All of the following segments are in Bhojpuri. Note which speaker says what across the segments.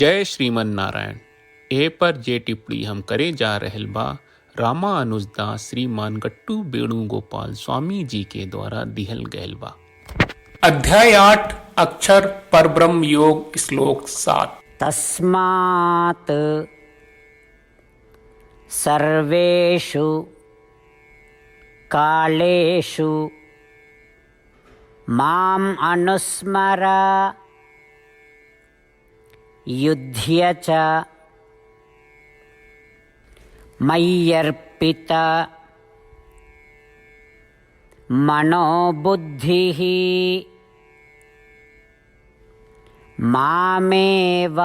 Speaker 1: जय श्रीमन नारायण। ए पर जे टिप्पणी हम करे जा रहल बा रामानुजदास श्रीमान गट्टू वेणुगोपाल स्वामी जी के द्वारा दिहल गयल बा। अध्याय 8 अक्षर परब्रह्म योग श्लोक 7।
Speaker 2: तस्मात् सर्वेषु कालेषु माम् अनुस्मर युध्य च मय्यर्पित मनोबुद्धिः मामेव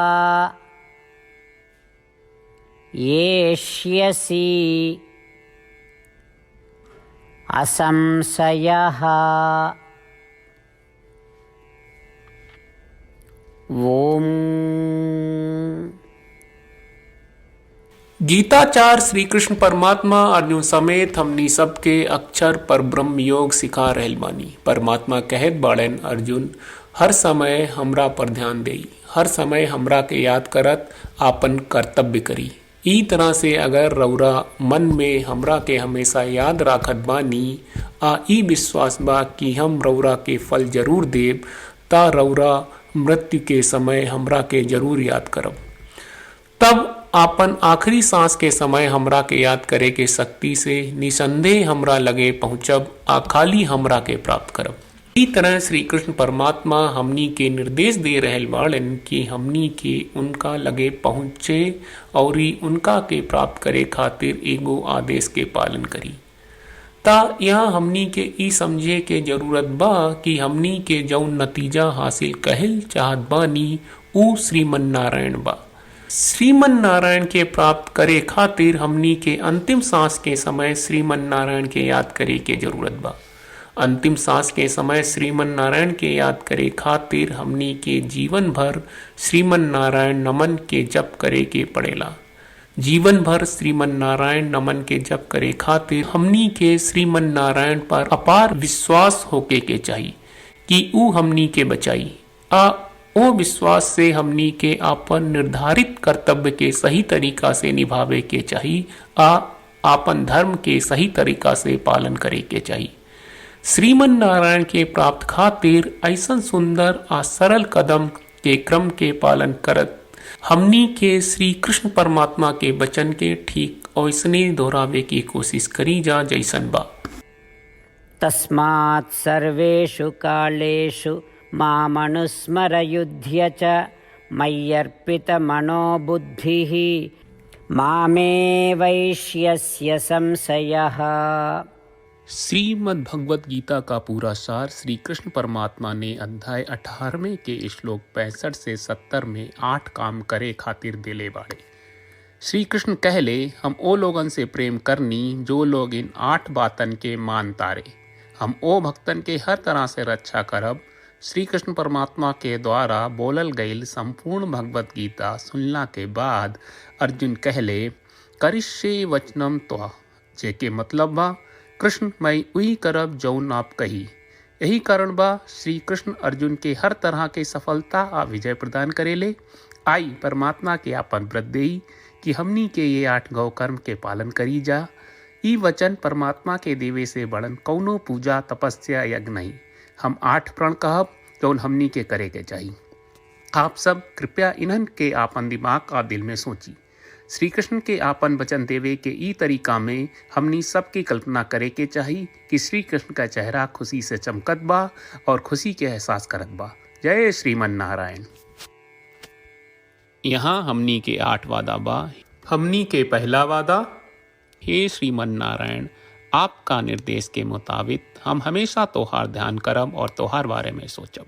Speaker 2: येष्यसि असंशयः। ओम।
Speaker 1: गीताचार्य श्री कृष्ण परमात्मा अर्जुन समेत हमनी सबके अक्षर पर ब्रह्म योग सिखा रहल बानी। परमात्मा कहत बाड़न अर्जुन हर समय हमरा पर ध्यान देई, हर समय हमरा के याद करत आपन कर्तव्य करी। ई तरह से अगर रौरा मन में हमरा के हमेशा याद राखत बानी आ ई विश्वास बा कि हम रौरा के फल जरूर देब, ता रौरा मृत्यु के समय हमरा के जरूर याद करब। तब आपन आखिरी सांस के समय हमरा के याद करे के शक्ति से निसंदेह हमरा लगे पहुंचब आ खाली हमरा के प्राप्त करब। इसी तरह श्री कृष्ण परमात्मा हमनी के निर्देश दे रहल बाड़न कि हमनी के उनका लगे पहुंचे और उनका के प्राप्त करे खातिर एगो आदेश के पालन करी। ता यहाँ हमनी के ई समझे के जरूरत बा कि हमनी के जौन नतीजा हासिल कहल चाहत बानी ऊ श्रीमन नारायण बा। श्रीमन नारायण के प्राप्त करे खातिर हमनी के अंतिम सांस के समय श्रीमन नारायण के याद करे के जरूरत बा। अंतिम सांस के समय श्रीमन नारायण के याद करे खातिर हमनी के जीवन भर श्रीमन नारायण नमन के जप करे के पड़ेला। जीवन भर श्रीमन नारायण नमन के जप करे खातिर हमनी के श्रीमन नारायण पर अपार विश्वास होके के चाहिए कि ऊ हमनी के बचाई। ओ विश्वास से हमनी के आपन निर्धारित कर्तव्य के सही तरीका से निभावे के चाहिए आ आपन धर्म के सही तरीका से पालन करे के चाहिए। श्रीमन नारायण के प्राप्त खातिर ऐसन सुंदर आ सरल कदम के क्रम के पालन करत हमनी के श्री कृष्ण परमात्मा के वचन के ठीक ओइसने दोहरावे की कोशिश करी जा जैसन बा।
Speaker 2: तस्मात् सर्वेषु कालेषु मामनुस्मर युध्य च मय्यर्पित मनोबुद्धिः मामे वैष्यस्य संशयः।
Speaker 1: श्रीमद् भगवत गीता का पूरा सार श्री कृष्ण परमात्मा ने अध्याय 18वें के श्लोक 65 से 70 में 8 काम करे खातिर दिले बाड़े। श्री कृष्ण कहले हम ओ लोगन से प्रेम करनी जो लोग इन 8 बातन के मान तारे। हम ओ भक्तन के हर तरह से रक्षा करब। श्री कृष्ण परमात्मा के द्वारा बोलल गईल संपूर्ण भगवत गीता सुनला के बाद अर्जुन कहले करिष्ये वचनम त्वा, जेके मतलब बा कृष्ण मैं वही करब जौन आप कही। यही कारण बा श्री कृष्ण अर्जुन के हर तरह के सफलता आ विजय प्रदान करेले। आई परमात्मा के आपन व्रत देई कि हमनी के ये 8 गौ कर्म के पालन करी जा। ई वचन परमात्मा के देवे से बड़न कौनो पूजा तपस्या यज्ञ नहीं। हम 8 प्रण कहब जौन हमनी के करे के चाहिए। आप सब कृपया इन्हन के आपन दिमाग और दिल में सोची। श्री कृष्ण के आपन वचन देवे के ई तरीका में हमनी सबकी कल्पना करे के चाहिए कि श्री कृष्ण का चेहरा खुशी से चमकत बा और खुशी के एहसास करत बा। जय श्रीमन नारायण। यहाँ हमनी के 8 वादा बा। हमनी के पहला वादा, हे श्रीमन नारायण आपका निर्देश के मुताबिक हम हमेशा तोहार ध्यान करब और तोहार बारे में सोचब।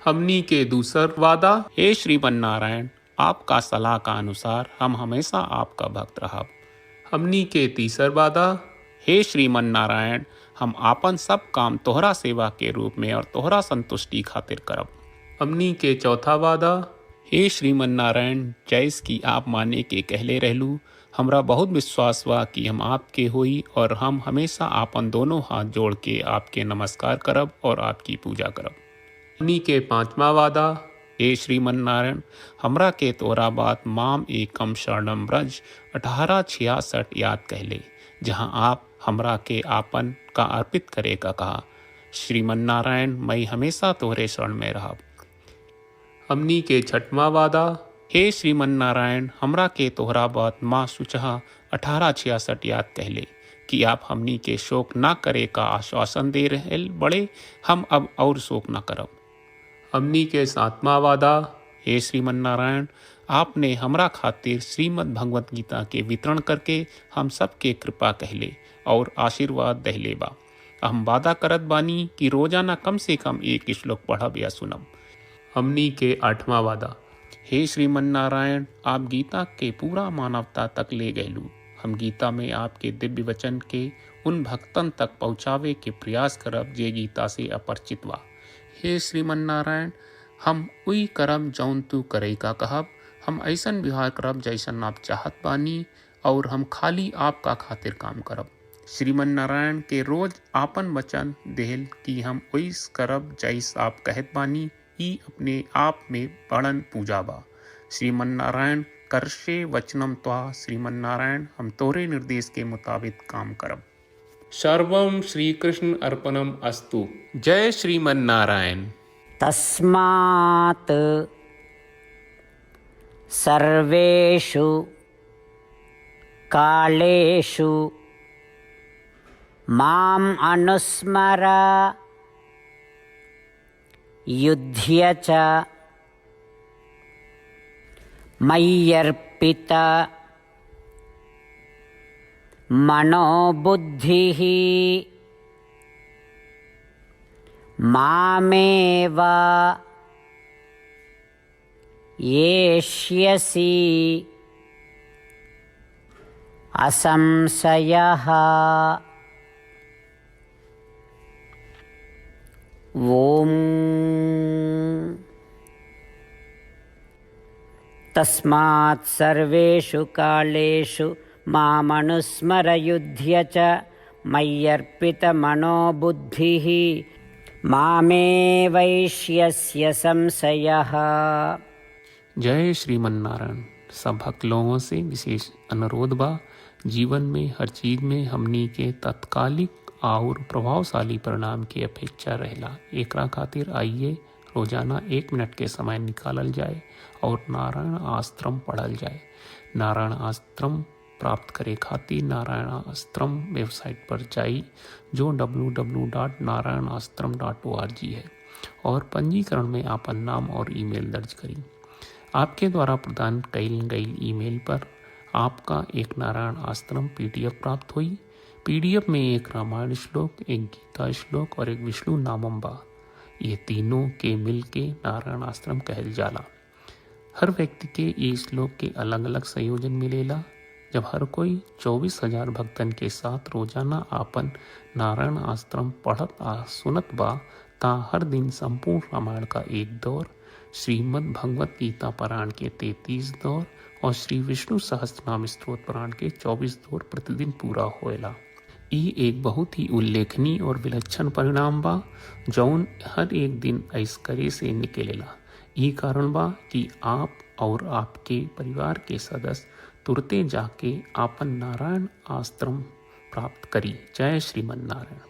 Speaker 1: हमनी के दूसर वादा, हे श्रीमन नारायण आपका सलाह का अनुसार हम हमेशा आपका भक्त रहब। हमनी के तीसर वादा, हे श्रीमन नारायण हम आपन सब काम तोहरा सेवा के रूप में और तोहरा संतुष्टि खातिर करब। हमनी के चौथा वादा, हे श्रीमन नारायण जैस की आप माने के कहले रहलू, हमरा बहुत विश्वास बा कि हम आपके होई और हम हमेशा आपन दोनों हाथ जोड़ के आपके नमस्कार करब और आपकी पूजा करब। हमनी के 5वां वादा, हे श्रीमन नारायण, हमरा के तोरा बात माम एकम शरणम ब्रज 1866 याद कहले, जहाँ आप हमरा के आपन का अर्पित करे का कहा। श्रीमन नारायण, मैं हमेशा तोरे शरण में रहा। हमनी के छठवां वादा। हे श्रीमन नारायण, हमरा के तोहरा बात माँ सुचहा 1866 याद कहले कि आप हमनी के शोक ना करे का आश्वासन दे रहे बड़े, हम अब और शोक ना करब। हमनी के सातवां वादा। हे श्रीमन नारायण, आपने हमरा खातिर श्रीमद् भगवत गीता के वितरण करके हम सबके कृपा कहले और आशीर्वाद दहले बा। हम वादा करत बानी कि रोजाना कम से कम एक श्लोक पढ़ब या सुनब। हमनी के आठवां वादा। हे श्रीमन नारायण, आप गीता के पूरा मानवता तक ले गयलू। हम गीता में आपके दिव्य वचन के उन भक्तन तक पहुँचावे के प्रयास करब जे गीता से अपरिचित बा। हे श्रीमन नारायण, हम उई करब जौन तू करे का कहब। हम ऐसन व्यवहार करब जैसन आप चाहत बानी और हम खाली आपका खातिर काम करब। श्रीमन नारायण के रोज आपन वचन देहल कि हम ओइस करब जैस आप कहत बानी, ई अपने आप में बड़न पूजा बा। श्रीमन नारायण, करशे वचनम त्वा। श्रीमन नारायण, हम तोरे निर्देश के मुताबिक काम करब। सर्वम श्री कृष्ण अर्पणम अस्तु। जय श्रीमन नारायण।
Speaker 2: तस्मात् सर्वेषु कालेषु माम् अनुस्मर युध्य च मय्यर्पित मनोबुद्धिः मामेव येष्यसि असंशयः। ओम तस्मात् सर्वेषु कालेषु मामनुस्मर युध्य च मय्यर्पित मनोबुद्धिः मामे वैष्यस्य संशयः।
Speaker 1: जय श्रीमन नारायण। सब भक्त लोगों से विशेष अनुरोध बा, जीवन में हर चीज में हमनी के तत्कालिक और प्रभावशाली परिणाम की अपेक्षा रहेला। एकरा खातिर आइए रोजाना 1 मिनट के समय निकालल जाए और नारायण आश्रम पढ़ल जाए। नारायण आश्रम प्राप्त करे खातिर नारायण आश्रम वेबसाइट पर जाई, जो www.narayanashram.org है, और पंजीकरण में आपन नाम और ईमेल दर्ज करी। आपके द्वारा प्रदान कईल गई ईमेल पर आपका एक नारायण आश्रम PDF प्राप्त हुई। PDF में एक रामायण श्लोक, एक गीता श्लोक और एक विष्णु नामम बा। ये तीनों के मिल के नारायण आश्रम कहल जाला। हर व्यक्ति के ये श्लोक के अलग अलग संयोजन मिलेला। जब हर कोई 24,000 भक्तन के साथ रोजाना आपन नारायण आश्रम पढ़त आ सुनत बा, ता हर दिन संपूर्ण रामायण का 1 दौर, श्रीमद् भगवत गीता पारायण के 33 दौर और श्री विष्णु सहस्त्रनाम स्तोत्र पारायण के 24 दौर प्रतिदिन पूरा होएला। ई एक बहुत ही उल्लेखनीय और विलक्षण परिणाम बा, जौन हर एक दिन ऐस करे से निकलेला। ई कारण बा कि आप और आपके परिवार के सदस्य तुरते जाके आपन नारायण आश्रम प्राप्त करी। जय श्रीमन नारायण।